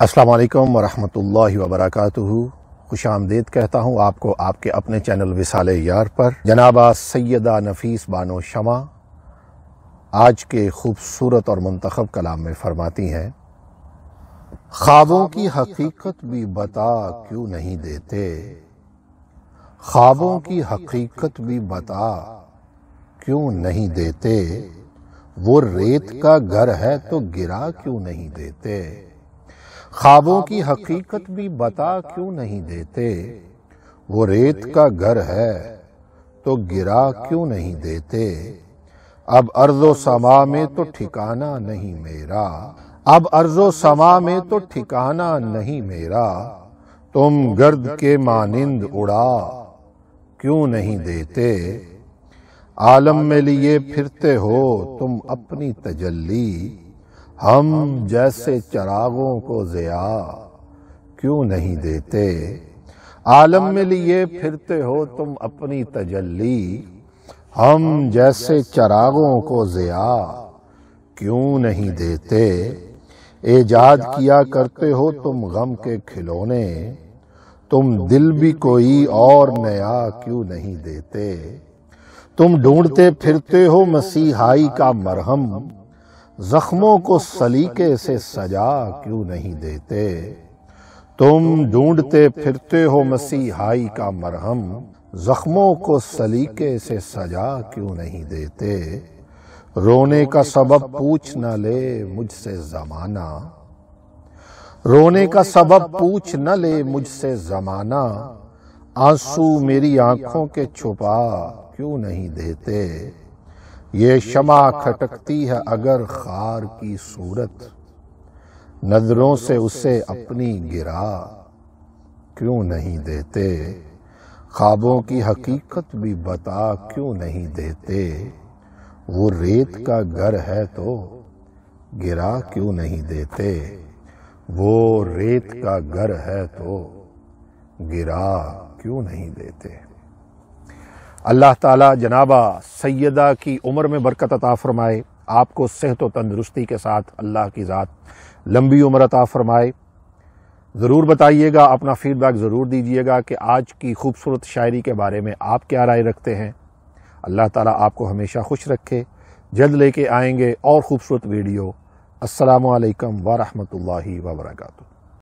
السلام علیکم ورحمۃ اللہ وبرکاتہ۔ خوش آمدید کہتا ہوں آپ کو آپ کے اپنے چینل وصال یار پر۔ جنابہ سیدہ نفیس بانو شمع آج کے خوبصورت اور منتخب کلام میں فرماتی ہیں، خوابوں کی حقیقت بھی بتا کیوں نہیں دیتے، خوابوں کی حقیقت بھی بتا کیوں نہیں دیتے، وہ ریت کا گھر ہے تو گرا کیوں نہیں دیتے، خوابوں کی حقیقت بھی بتا کیوں نہیں دیتے، وہ ریت کا گھر ہے تو گرا کیوں نہیں دیتے، اب ارض و سما میں تو ٹھکانہ نہیں میرا، اب ارض و سما میں تو ٹھکانہ نہیں میرا، تم گرد کے مانند اڑا کیوں نہیں دیتے، عالم میں لیے پھرتے ہو تم اپنی تجلی، ہم جیسے چراغوں کو ضیاء کیوں نہیں دیتے، عالم میں لیے پھرتے ہو تم اپنی تجلی، ہم جیسے چراغوں کو ضیاء کیوں نہیں دیتے، ایجاد کیا کرتے ہو تم غم کے کھلونے، تم دل بھی کوئی اور نیا کیوں نہیں دیتے، تم ڈھونڈتے پھرتے ہو مسیحائی کا مرہم، زخموں کو سلیقے سے سجا کیوں نہیں دیتے، تم ڈھونڈتے پھرتے ہو مسیحائی کا مرہم، زخموں کو سلیقے سے سجا کیوں نہیں دیتے، رونے کا سبب پوچھ نہ لے مجھ سے زمانہ، رونے کا سبب پوچھ نہ لے مجھ سے زمانہ، آنسو میری آنکھوں کے چھپا کیوں نہیں دیتے، یہ شمع کھٹکتی ہے اگر خار کی صورت، نظروں سے اسے اپنی گرا کیوں نہیں دیتے، خوابوں کی حقیقت بھی بتا کیوں نہیں دیتے، وہ ریت کا گھر ہے تو گرا کیوں نہیں دیتے، وہ ریت کا گھر ہے تو گرا کیوں نہیں دیتے۔ اللہ تعالیٰ جنابہ سیدہ کی عمر میں برکت عطا فرمائے، آپ کو صحت و تندرستی کے ساتھ اللہ کی ذات لمبی عمر عطا فرمائے۔ ضرور بتائیے گا، اپنا فیڈ بیک ضرور دیجیے گا کہ آج کی خوبصورت شاعری کے بارے میں آپ کیا رائے رکھتے ہیں۔ اللہ تعالیٰ آپ کو ہمیشہ خوش رکھے۔ جلد لے کے آئیں گے اور خوبصورت ویڈیو۔ السلام علیکم ورحمۃ اللہ وبرکاتہ۔